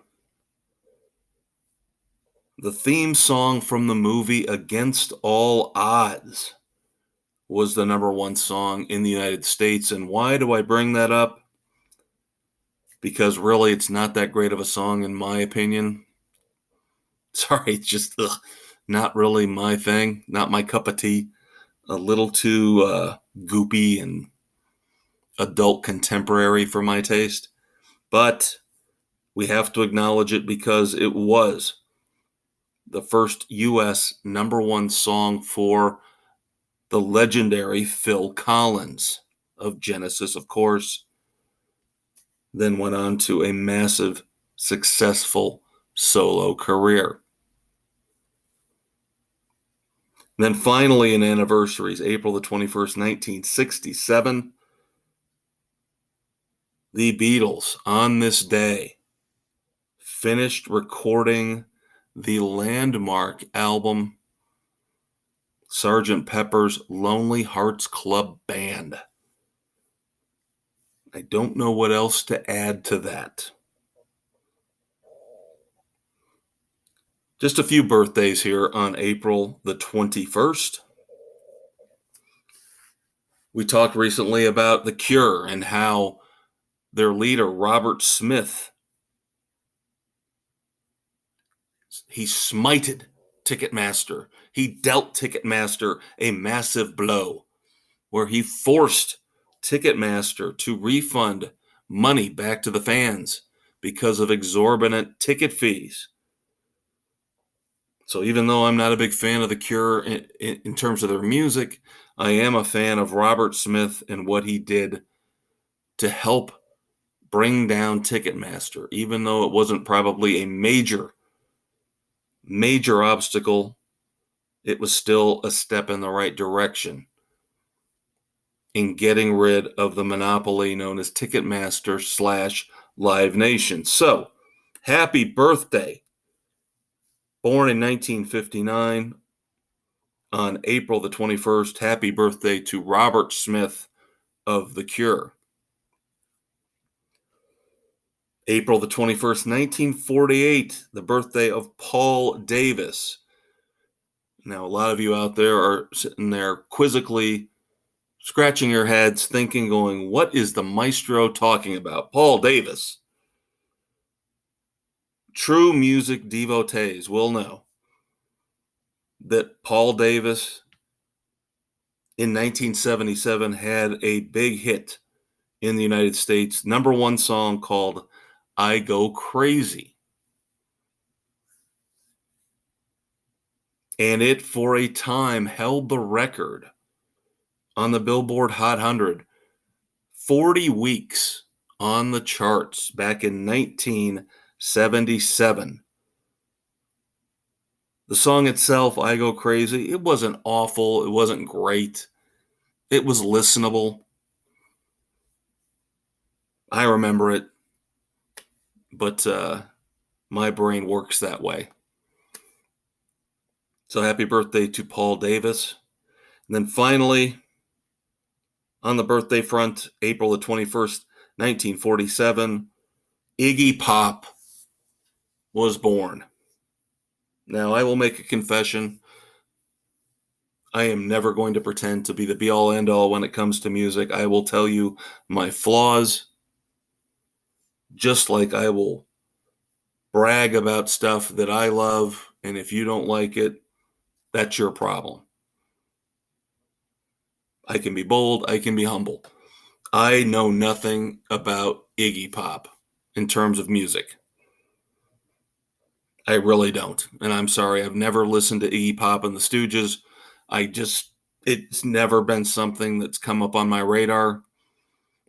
The theme song from the movie Against All Odds was the number 1 song in the United States. And why do I bring that up? Because really, it's not that great of a song in my opinion. Sorry, it's just not really my thing, not my cup of tea. A little too goopy and adult contemporary for my taste. But we have to acknowledge it because it was the first U.S. number 1 song for the legendary Phil Collins of Genesis, of course. Then went on to a massive, successful solo career. And then finally in anniversaries, April the 21st, 1967, the Beatles on this day finished recording the landmark album Sgt. Pepper's Lonely Hearts Club Band. I don't know what else to add to that. Just a few birthdays here on April the 21st. We talked recently about The Cure and how their leader, Robert Smith, he smited Ticketmaster. He dealt Ticketmaster a massive blow where he forced Ticketmaster to refund money back to the fans because of exorbitant ticket fees. So even though I'm not a big fan of The Cure in terms of their music, I am a fan of Robert Smith and what he did to help bring down Ticketmaster, even though it wasn't probably a major obstacle. It was still a step in the right direction in getting rid of the monopoly known as Ticketmaster/Live Nation. So, happy birthday. Born in 1959 on April the 21st, happy birthday to Robert Smith of The Cure. April the 21st, 1948, the birthday of Paul Davis. Now, a lot of you out there are sitting there quizzically scratching your heads, thinking, going, what is the Maestro talking about? Paul Davis. True music devotees will know that Paul Davis in 1977 had a big hit in the United States, number one song called I Go Crazy. And it, for a time, held the record on the Billboard Hot 100. 40 weeks on the charts back in 1977. The song itself, I Go Crazy, it wasn't awful. It wasn't great. It was listenable. I remember it. But my brain works that way. So happy birthday to Paul Davis. And then finally, on the birthday front, April the 21st, 1947, Iggy Pop was born. Now, I will make a confession. I am never going to pretend to be the be-all, end-all when it comes to music. I will tell you my flaws, just like I will brag about stuff that I love, and if you don't like it, that's your problem. I can be bold, I can be humble. I know nothing about Iggy Pop in terms of music. I really don't. And I'm sorry, I've never listened to Iggy Pop and the Stooges. It's never been something that's come up on my radar.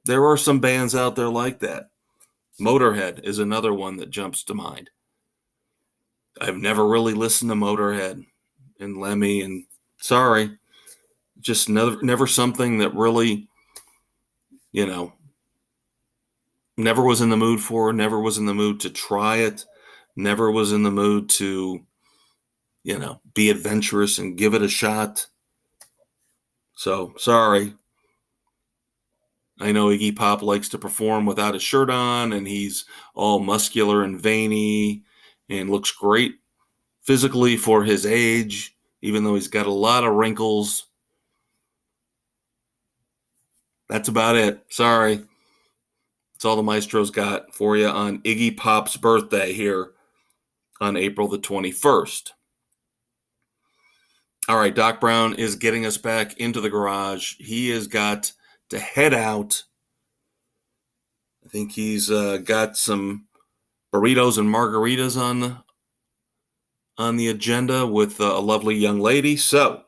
There are some bands out there like that. Motorhead is another one that jumps to mind. I've never really listened to Motorhead and Lemmy, and sorry, just never something that really, never was in the mood for, never was in the mood to try it, never was in the mood to, be adventurous and give it a shot. So, sorry. I know Iggy Pop likes to perform without a shirt on, and he's all muscular and veiny and looks great physically for his age, even though he's got a lot of wrinkles. That's about it. Sorry. That's all the Maestro's got for you on Iggy Pop's birthday here on April the 21st. All right, Doc Brown is getting us back into the garage. He has got to head out. I think he's got some burritos and margaritas on the agenda with a lovely young lady. So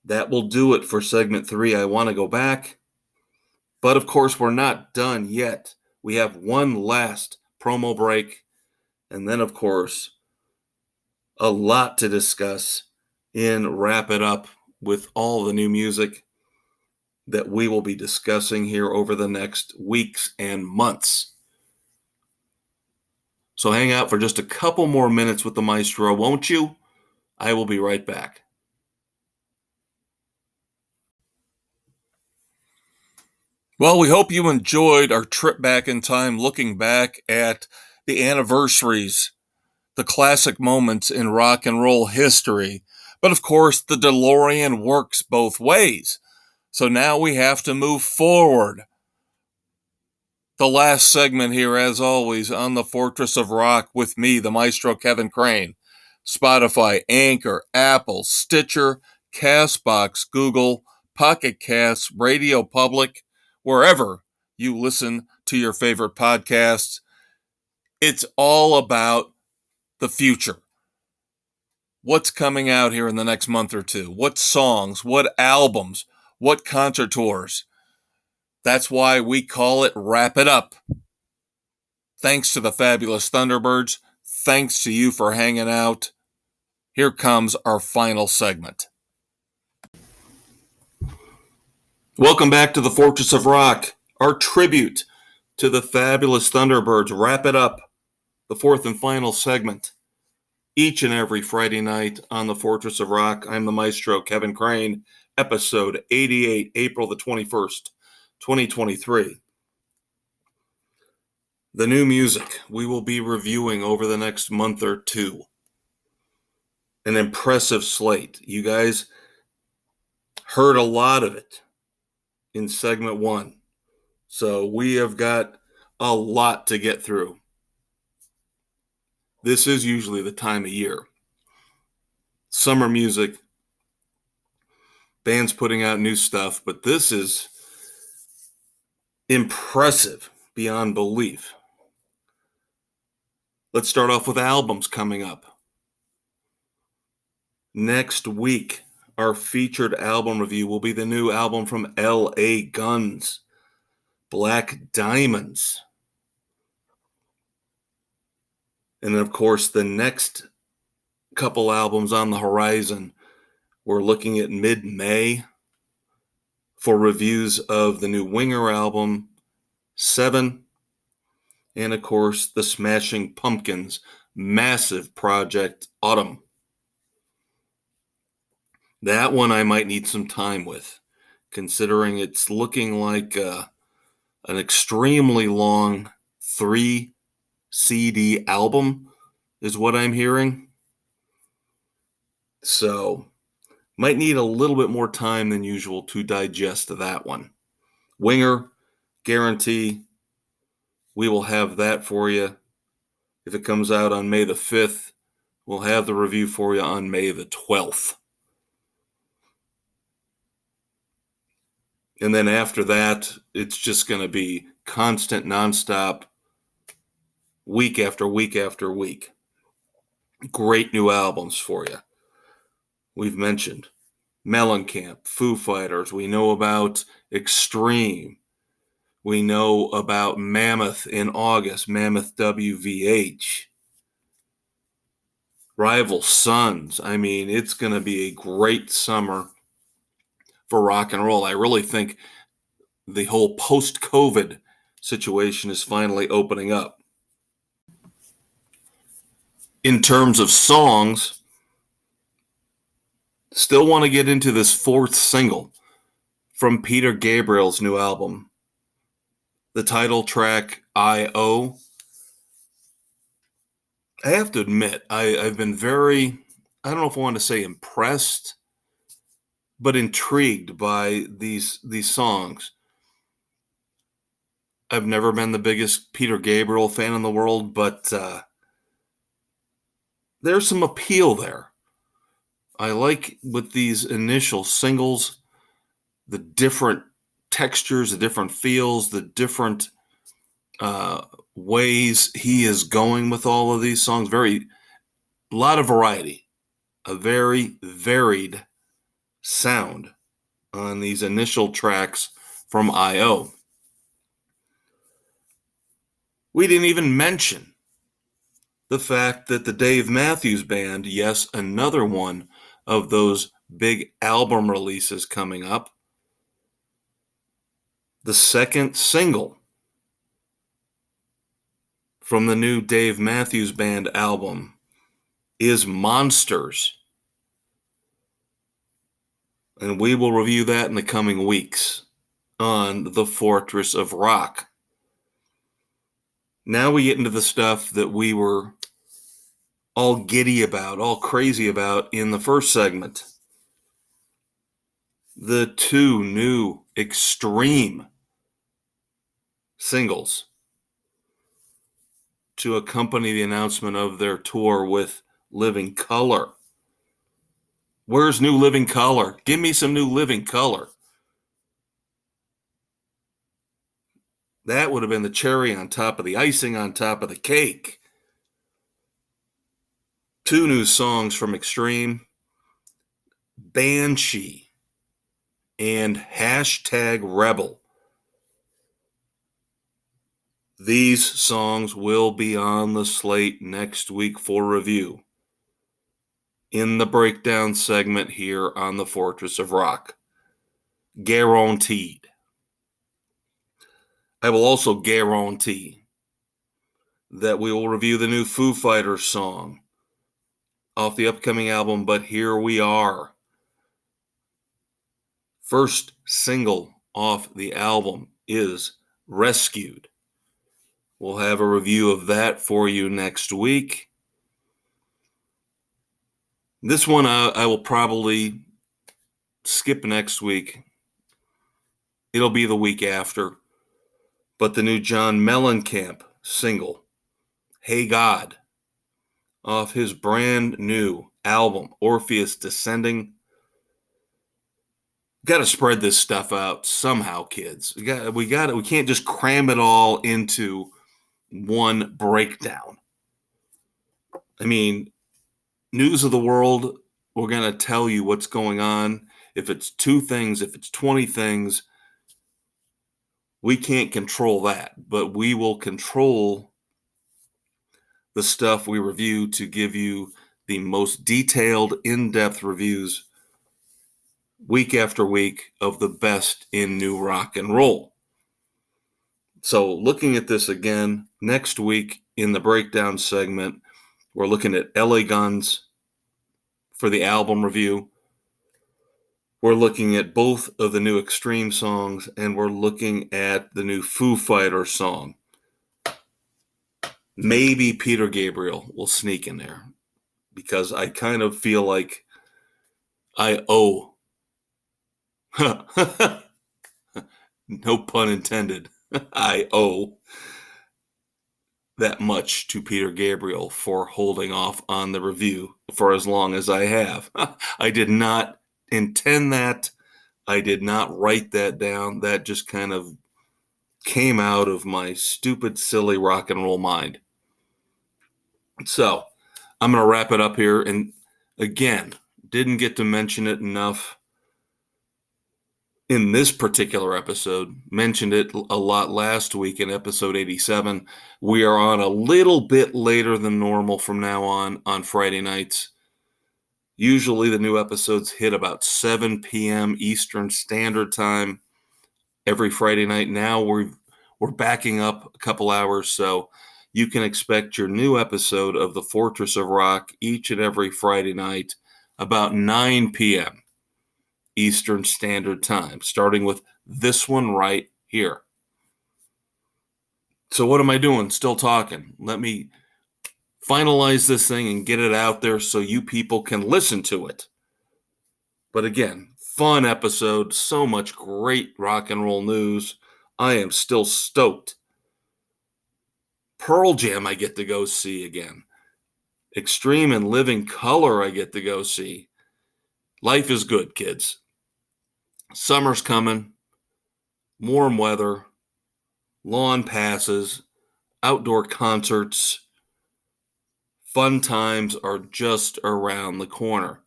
that will do it for segment 3. I want to go back. But of course, we're not done yet. We have one last promo break. And then, of course, a lot to discuss and wrap it up with all the new music that we will be discussing here over the next weeks and months. So hang out for just a couple more minutes with the Maestro, won't you? I will be right back. Well, we hope you enjoyed our trip back in time, looking back at the anniversaries, the classic moments in rock and roll history. But of course, the DeLorean works both ways. So now we have to move forward. The last segment here, as always, on the Fortress of Rock with me, the Maestro Kevin Crane. Spotify, Anchor, Apple, Stitcher, Castbox, Google, Pocket Casts, Radio Public, wherever you listen to your favorite podcasts. It's all about the future. What's coming out here in the next month or two? What songs? What albums? What concert tours? That's why we call it Wrap It Up. Thanks to the fabulous Thunderbirds. Thanks to you for hanging out. Here comes our final segment. Welcome back to the Fortress of Rock, our tribute to the fabulous Thunderbirds. Wrap It Up, the fourth and final segment. Each and every Friday night on the Fortress of Rock, I'm the Maestro, Kevin Crane, episode 88, April the 21st, 2023. The new music we will be reviewing over the next month or two. An impressive slate. You guys heard a lot of it in segment 1. So we have got a lot to get through. This is usually the time of year. Summer music, bands putting out new stuff, but this is impressive beyond belief. Let's start off with albums coming up. Next week, our featured album review will be the new album from L.A. Guns, Black Diamonds. And of course, the next couple albums on the horizon, we're looking at mid-May for reviews of the new Winger album, 7, and of course, the Smashing Pumpkins' massive project, Autumn. That one I might need some time with, considering it's looking like an extremely long 3 CD album is what I'm hearing. So, might need a little bit more time than usual to digest that one. Winger, guarantee we will have that for you. If it comes out on May the 5th, we'll have the review for you on May the 12th. And then after that, it's just going to be constant, nonstop, week after week after week. Great new albums for you. We've mentioned Mellencamp, Foo Fighters. We know about Extreme. We know about Mammoth in August, Mammoth WVH. Rival Sons. I mean, it's going to be a great summer for rock and roll. I really think the whole post-COVID situation is finally opening up. In terms of songs, still want to get into this 4th single from Peter Gabriel's new album. The title track, I.O. I have to admit, I've been very, I don't know if I want to say impressed, but intrigued by these songs. I've never been the biggest Peter Gabriel fan in the world, but there's some appeal there. I like with these initial singles, the different textures, the different feels, the different ways he is going with all of these songs. A lot of variety, a very varied sound on these initial tracks from I.O. We didn't even mention the fact that the Dave Matthews Band, yes, another one of those big album releases coming up, the second single from the new Dave Matthews Band album is Monsters. And we will review that in the coming weeks on the Fortress of Rock. Now we get into the stuff that we were all giddy about, all crazy about in the first segment. The 2 new Extreme singles to accompany the announcement of their tour with Living Colour. Where's new Living Colour? Give me some new Living Colour. That would have been the cherry on top of the icing on top of the cake. 2 new songs from Extreme, Banshee and #Rebel. These songs will be on the slate next week for review in the breakdown segment here on the Fortress of Rock. Guaranteed. I will also guarantee that we will review the new Foo Fighters song off the upcoming album, but here we are. First single off the album is Rescued. We'll have a review of that for you next week. This one I will probably skip next week. It'll be the week after. But the new John Mellencamp single, Hey God, off his brand new album, Orpheus Descending. Got to spread this stuff out somehow, kids. We can't just cram it all into one breakdown. I mean, news of the world, we're going to tell you what's going on. If it's 2 things, if it's 20 things, we can't control that, but we will control the stuff we review to give you the most detailed, in-depth reviews week after week of the best in new rock and roll. So looking at this again, next week in the breakdown segment, we're looking at LA Guns for the album review. We're looking at both of the new Extreme songs, and we're looking at the new Foo Fighters song. Maybe Peter Gabriel will sneak in there because I kind of feel like I owe, no pun intended, I owe that much to Peter Gabriel for holding off on the review for as long as I have. I did not intend that. I did not write that down. That just kind of came out of my stupid, silly rock and roll mind. So I'm going to wrap it up here. And again, didn't get to mention it enough in this particular episode. Mentioned it a lot last week in episode 87. We are on a little bit later than normal from now on Friday nights. Usually the new episodes hit about 7 p.m. Eastern Standard Time every Friday night. Now we're backing up a couple hours, so you can expect your new episode of the Fortress of Rock each and every Friday night about 9 p.m. Eastern Standard Time, starting with this one right here. So what am I doing? Still talking. Let me finalize this thing and get it out there so you people can listen to it. But again, fun episode, so much great rock and roll news. I am still stoked. Pearl Jam I get to go see again. Extreme and Living Color I get to go see. Life is good, kids. Summer's coming. Warm weather. Lawn passes. Outdoor concerts. Fun times are just around the corner.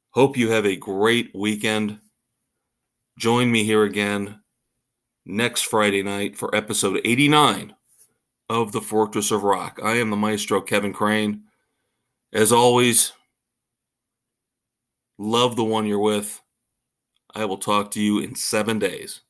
Hope you have a great weekend. Join me here again next Friday night for episode 89 of the Fortress of Rock. I am the Maestro, Kevin Crane. As always, love the one you're with. I will talk to you in 7 days.